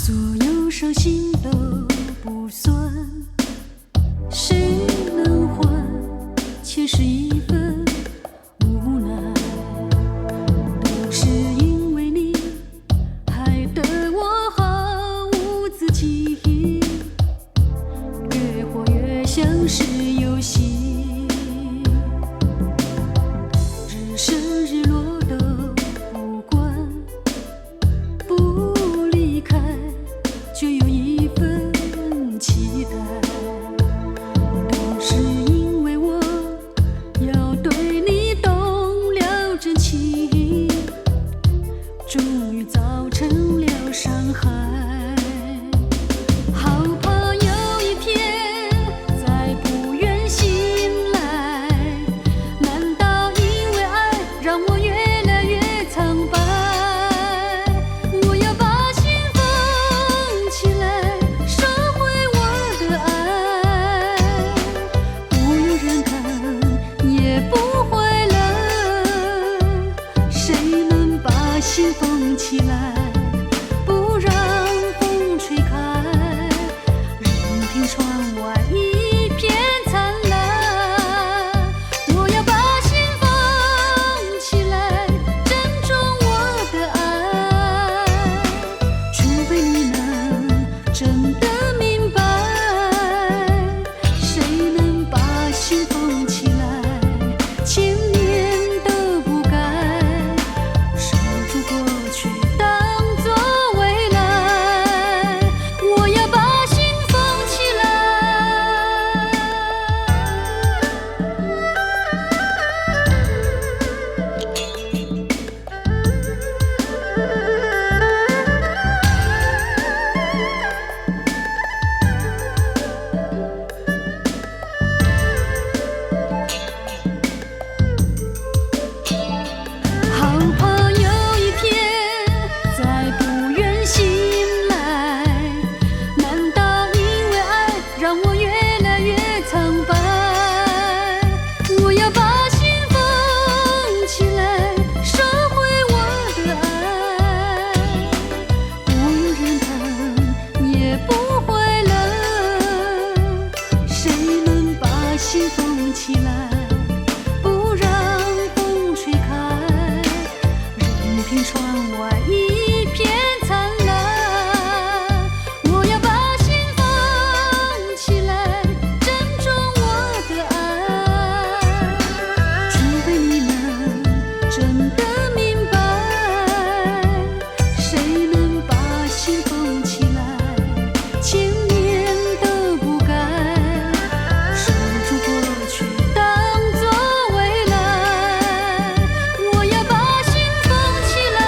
所有伤心都不算，谁能换前世一份无奈？都是因为你，害得我毫无自己，越活越像是游戏，日升日落都不管，不离开就有一份期待，都是因为我要对你动了真情，终于造成了伤害。好怕有一天再不愿醒来，难道因为爱让我越来越苍白？我要把心缝起来，收回我的爱，不用人看也不回来。谁能把心缝起来，不让风吹开，任凭窗外一片灿烂？我要把心缝起来，珍重我的爱，除非你能真的明白，谁能把心缝起来，千年都不改，守住过去当作未来。我要把心缝起来。好怕有一天再不愿醒来，难道因为爱让我越来越苍白？我要把心缝起来，收回我的爱，不用人看也不回来。谁能把心缝起来，不让风吹开，任凭窗外一片灿烂？我要把心缝起来，珍重我的爱，除非你能真的明白，谁能把心缝起来，千年都不改，守住过去当作未来。我要把心缝起来。